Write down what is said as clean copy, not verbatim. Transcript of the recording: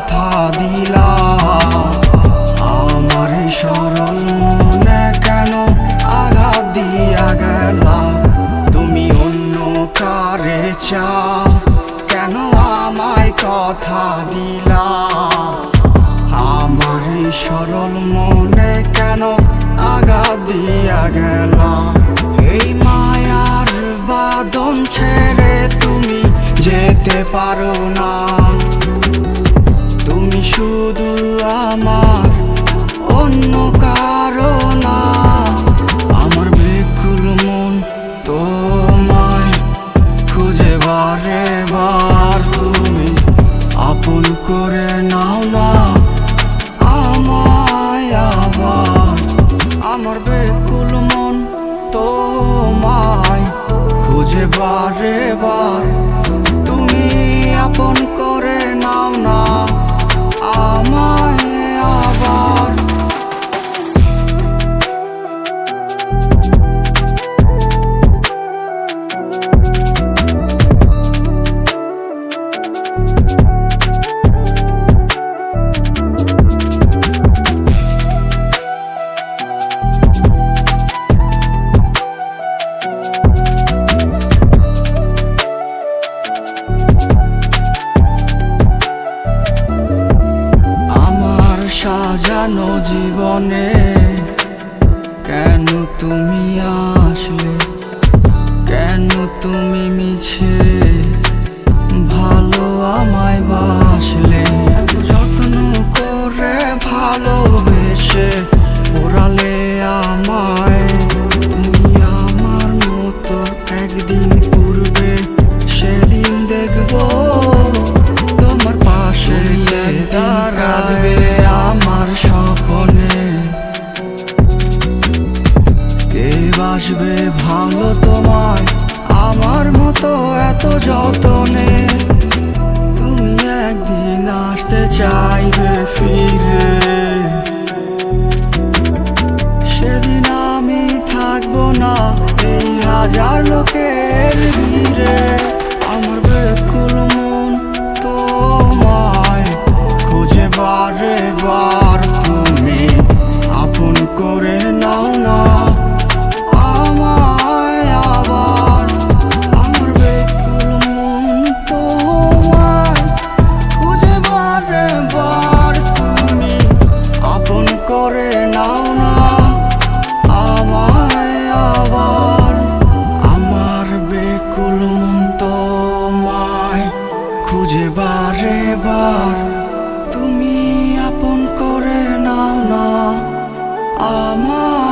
কথা দিলা, আমার এই সরল মনে কেন আঘাত দিয়া গেলা। তুমি অন্য কারে চাও, কেন আমায় কথা দিলা, আমার এই সরল মনে কেন আঘাত দিয়া গেলা। এই মায়ার বাঁধন ছেড়ে তুমি যেতে পারো না, তুমি শুধু আমার, অন্য কারো না। আমার বেকুল মন তোমায় খুঁজে বারে বার, তুমি আপন করে নাও না আমায় আবার। আমার বেকুল মন তোমায় খুঁজে বারে বার, তুমি আপন করে নাও না আমায় আবার। সাজানো জীবনে কেন তুমি আসলে, কেন তুমি মিছে ভালো আমায় বাসলে। যত্ন করে ভালোবেসে পোড়ালে আমায়, তুমি আমার মতো একদিন পূর্বে সেদিন দেখবো তোমার পাশে দাঁড়াবে আমার স্বপ্নে। কে বাসবে ভালো তোমায় আমার মতো এত যতনে, তুমি একদিন আসতে চাইবে ফিরে, সেদিন আমি থাকবো না এই হাজার লোকের ভিড়ে। আমার বেকুল মন তোমায় খুঁজে বারে বার, তুমি আপন করে নাও না আমায় আবার। আমার বেকুল মন তোমায় খুঁজে বারে বার, তুমি আপন করে নাও না আমায় আবার। আমার বেকুল মন তোমায় খুঁজে বারে বার, তুমি আপন করে নাও না আমায়।